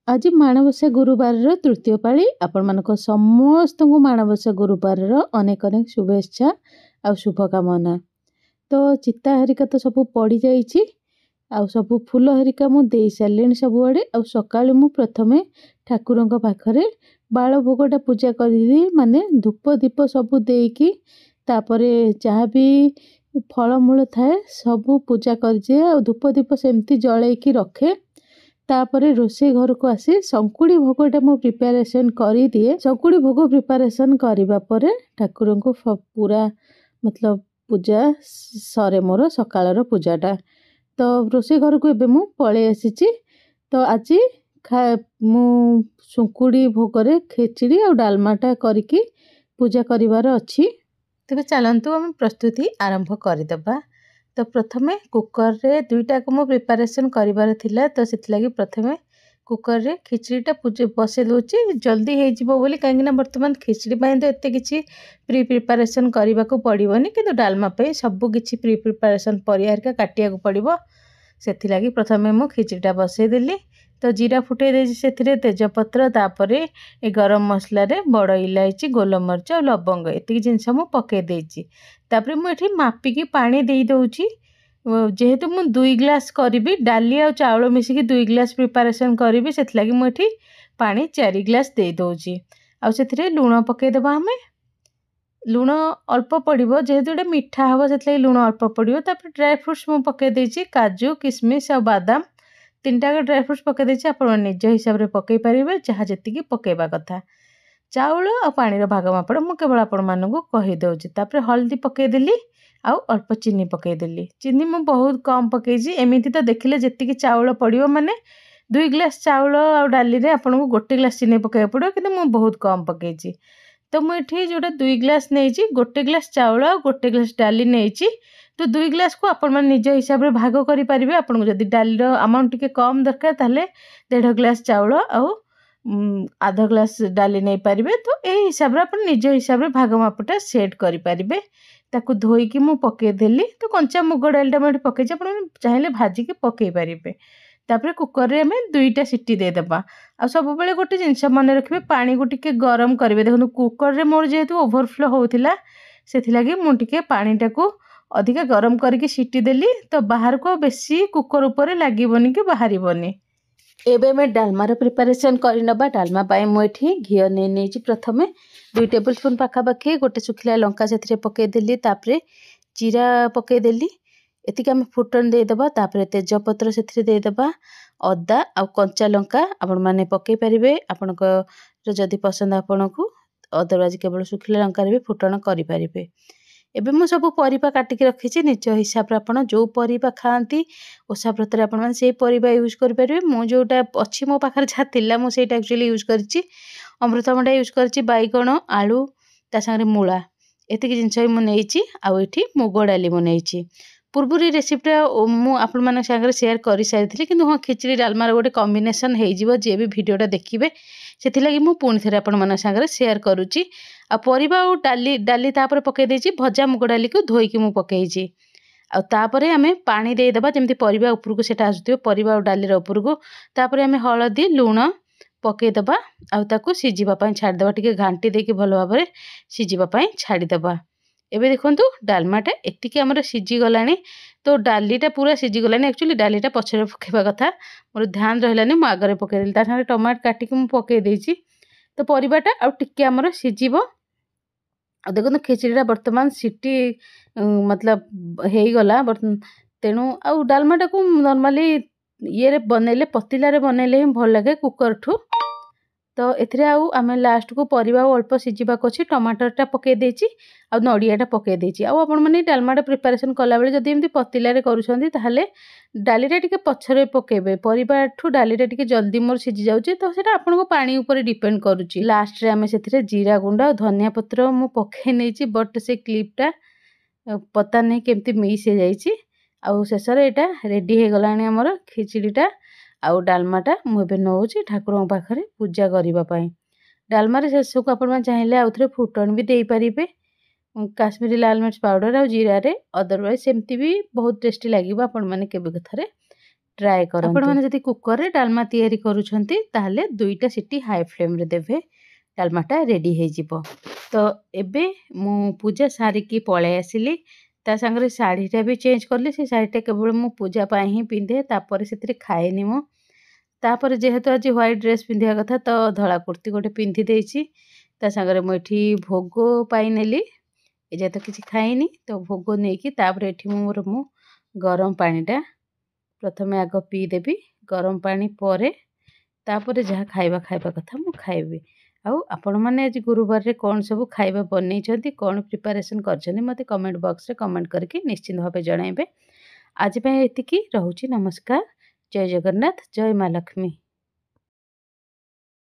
आज माणबसा गुरुवार तृतीय पाली आपण मानक समस्त माणबसा गुरुवार अनेक अनेक शुभेच्छा आ शुभकामना। तो चिता हरिका तो सब पड़ जाइए आ सब फूल हरिका मु दे सारे सबुआड़े आ सका प्रथमे ठाकुर पाखरे बाल भोगटा पूजा कर माने धूप दीप सब देकी जहाँ भी फलमूल थाए सब पूजा कर धूप दीप सेमती जलैकी रखे। तापर रोषे घर को आसी संकुड़ी भोगटा मु प्रिपेरेसन कर दिए। संकुड़ी भोग प्रिपेरेसन करने पर ठाकुर को पूरा मतलब पूजा सरे मोर सकाळर पूजाटा। तो रोषे घर को एबे मु पळे आसी। तो आज मु संकुड़ी भोगरे खेचड़ी और डालमाटा करके पूजा करिवार अछि। तेबे चलंतु हम प्रस्तुति आरंभ करदेबा। तो प्रथमे कुकर रे दुईटा को मो प्रिपेरेसन करिवार थिला। तो सेथिलागी प्रथमे कुकर रे खिचड़ीटा बसे दूची जल्दी हो जिवो बोली काहेकि ना वर्तमान खिचड़ी पाई तो एते किछि प्री प्रिपेरेसन करबा को पड़िबोनी किंतु डालमा पे सब किछि प्री प्रिपेरेसन परिया हरका काटिया को पड़िबो। सेथिलागी प्रथमे मो खिचड़ीटा बसे देली। तो जीरा फुटे देछि सेथिरे तेजपत्र तापरे ए गरम मसला रे बड़ इलायची गोलमरिच और लवंग एतिक जिनस मु पके देछि। तापरे मु एठी मापिकी पानी देई दउछि। जेहेतु मु 2 ग्लास करी डाली आ चाउल मिसिकी 2 ग्लास प्रिपेरेसन करी सेथिलागी मु एठी पानी 4 ग्लास दे दउछि। आ सेथिरे लूण पके देबा। हमें लूण अल्प पड़िबो जेहेतु एटा मीठा हबो सेथिलागी लूण अल्प पड़िबो। तापर ड्राई फ्रूट्स मु पके देछि काजू किशमिश और बादाम तीनटा ड्राई फ्रूट्स पके देछि। आपण निज हिसाब रे पके परिबे जहाँ जेतिकी पकेबा कथा। चाउल और पानी भाग मापड़ मु केवल आपण मानकु कहि दउछि। तापर हल्दी पके देली आउ अल्प चीनी पके देली। चीनी मु बहुत कम पकेछि। एमिति तो देखिले जेतिकी चाउल पड़िबो माने 2 ग्लास चाउल और डाली रे आपनको 1 ग्लास चीनी पके पड़ो किंतु मु बहुत कम पकेछि। तो मु एठी जोटा 2 ग्लास नेछि 1 ग्लास चाउल और 1 ग्लास डाली नेछि। तो 2 ग्लास को आपण मन निज हिसाब रे भाग करि परिबे। आपनको जदी डाली रो अमाउंट टिके कम दरकार ताले 1.5 ग्लास चाउल और आधा ग्लास डाली नहीं पारिबे। तो ए हिसाब रे आपण निज हिसाब रे भाग मापटा सेट करि परिबे। ताकू धोई की मु पके देली। तो कंचा मुग डालटा म पके जे आपण चाहिले भाजी के पके परिबे। तापर कुकर रे हमें 2टा सीटी दे देबा। आ सब बेले गोटे जिंस मन रखिबे पानी को टिके गरम करबे। देखो कुकर रे मोर जेहेतु ओवरफ्लो होउथिला सेथिलागी मु टिके पानीटा को अधिका गरम करके सीटी देली। तो बाहर को बेसी कुकर ऊपर लागिबोनी कि बाहरिबोनी। एबे मैं डालमार प्रिपेरेसन करनबा। डालमा पाई मु एठी घियो नै प्रथमे 2 टेबल स्पून पाखापाखि गोटे सुखिला लंका से पके देली। तापरे जीरा पके देली एतिक आम फुटन दे देबा। तापरे तेजपत्र से दे देबा अदा आ कंचा लंका आपण माने पके परिबे। आपनको जदि पसंद आपनको अदरवाइज केवल सुखिला लंका रे भी फुटन करि परिबे। एबे मु सब परिबा काटिक रखिछि निज हिसाब रे आपण जो परिबा खांती ओसा व्रत रे आपण माने से परिबा यूज करि परिबे। मु जोटा अछि मो पाखर जा थिला मु सेटा एक्चुअली यूज करछि। अमृतभंडा यूज करछि बाइगण आलू ता संगे मूला एतिक जिंस मु नेछि। आ एठी मुग डाली मु नेछि। पूर्वरी रेसिपीटा मु आपण माने संगे शेयर करि सारिथिली किंतु हां खिचड़ी डालमार गोटे कॉम्बिनेशन हे जिवो जे भी वीडियोटा देखिबे सेथिलागी मु पुणी थरे आपण माने संगे शेयर करूछि। आ परिबा और डाली तापर पके देछि। भजा मुग डाली को धोई की मु पकेछि। आ तापरे हमें पानी दे देबा जेमति परिबा ऊपर को सेटा आसुथिबो परिबा और डाली रो ऊपर को। तापरे हमें हळदी लूण पके देबा आ ताको सिजिबा पई छाडी देबा। टिके घांटी देकी भलो भाबरे सिजिबा पई छाडी देबा। एबे देखंतु डालमाटा एतिकी हमर सिजी गलानी। तो डालीटा पूरा सिजी गलानी। एक्चुअली डालीटा पछरे पकेबा कथा मोर ध्यान रहलानी मु आगरे पके देली। ता संगे टमाटर काटी के मु पके देछि। तो परिबाटा आ टिके हमर सिजिबो। आ देखो खिचड़ीटा वर्तमान सीटी मतलब हे गला तेणु आ डालमाटा को नॉर्मली ये रे बनैले पतिला रे बनैले ही भल लगे कुकर ठू। तो एथिरे आमे लास्ट को परिबा अल्प सिजिबा कोछि टमाटरटा पके देछि आ नडियाटा पके देछि। आ आपण माने डालमाटा प्रिपेरेसन कला बेले जदी एमती पतिला रे करूछंती ताहले डालीटा टिके पछरे पकेबे। परिबा ठू डालीटा टिके जल्दी मोर सिजि जाउछि। तो सेटा आपण को पानी ऊपर डिपेंड करूछि। लास्ट रे आमे सेथिरे जीरा गुंडा और धनिया पत्र मु पके नेछि बट से क्लिपटा पता नहीं केमती मिस हो जाइछि। आ शेष रे एटा रेडी हे गलानी हमर खिचड़ीटा आउ डालमाटा मुझे नौची ठाकुर पाखे पूजा करने। डालमार शेष को आप चाहिए आउ थे फुटन भी दे पारे काश्मीरी लाल मिर्च पाउडर आ जीरा रे। अदरवाइज सेमती भी बहुत टेस्टी लगे। आपण मैंने केबे थे ट्राए करंतु। आपण माने जदि कुकर रे डालमा तयारी करूछंती ताहले 2टा सिटी हाई फ्लेम रे देबे, डालमाटा रेडी हो जिवो। तो एबे मु पूजा सारिकी पळे आसिली। ता संगरे साड़ीटा भी चेंज करली। से साड़ीटा केवल मु पूजा पाई ही पिंधे, तापर सेतिरे खाएनी मो। तापर जेहेतु आज व्हाइट ड्रेस पिंधिया कथा तो धला कुर्ती गोटे पिंधि देछि। ता संगरे मु एठी भोग पाई नेली। एजा तो किछि खाइनी तो भोग नेकी तापर एठी मु गरम पानीटा प्रथमे आग पी देबी। गरम पानी परे तापर जहाँ खाइबा कथा मु खाइबी। आउ आपण माने आज गुरुवार रे कोन सब खाइबा बनेइछंती, कोन प्रिपरेशन करछंती मते कमेंट बॉक्स रे कमेंट करके निश्चित भाबे जणाइबे। आज पय एतिकी रहुची। नमस्कार। जय जगन्नाथ। जय माँ लक्ष्मी।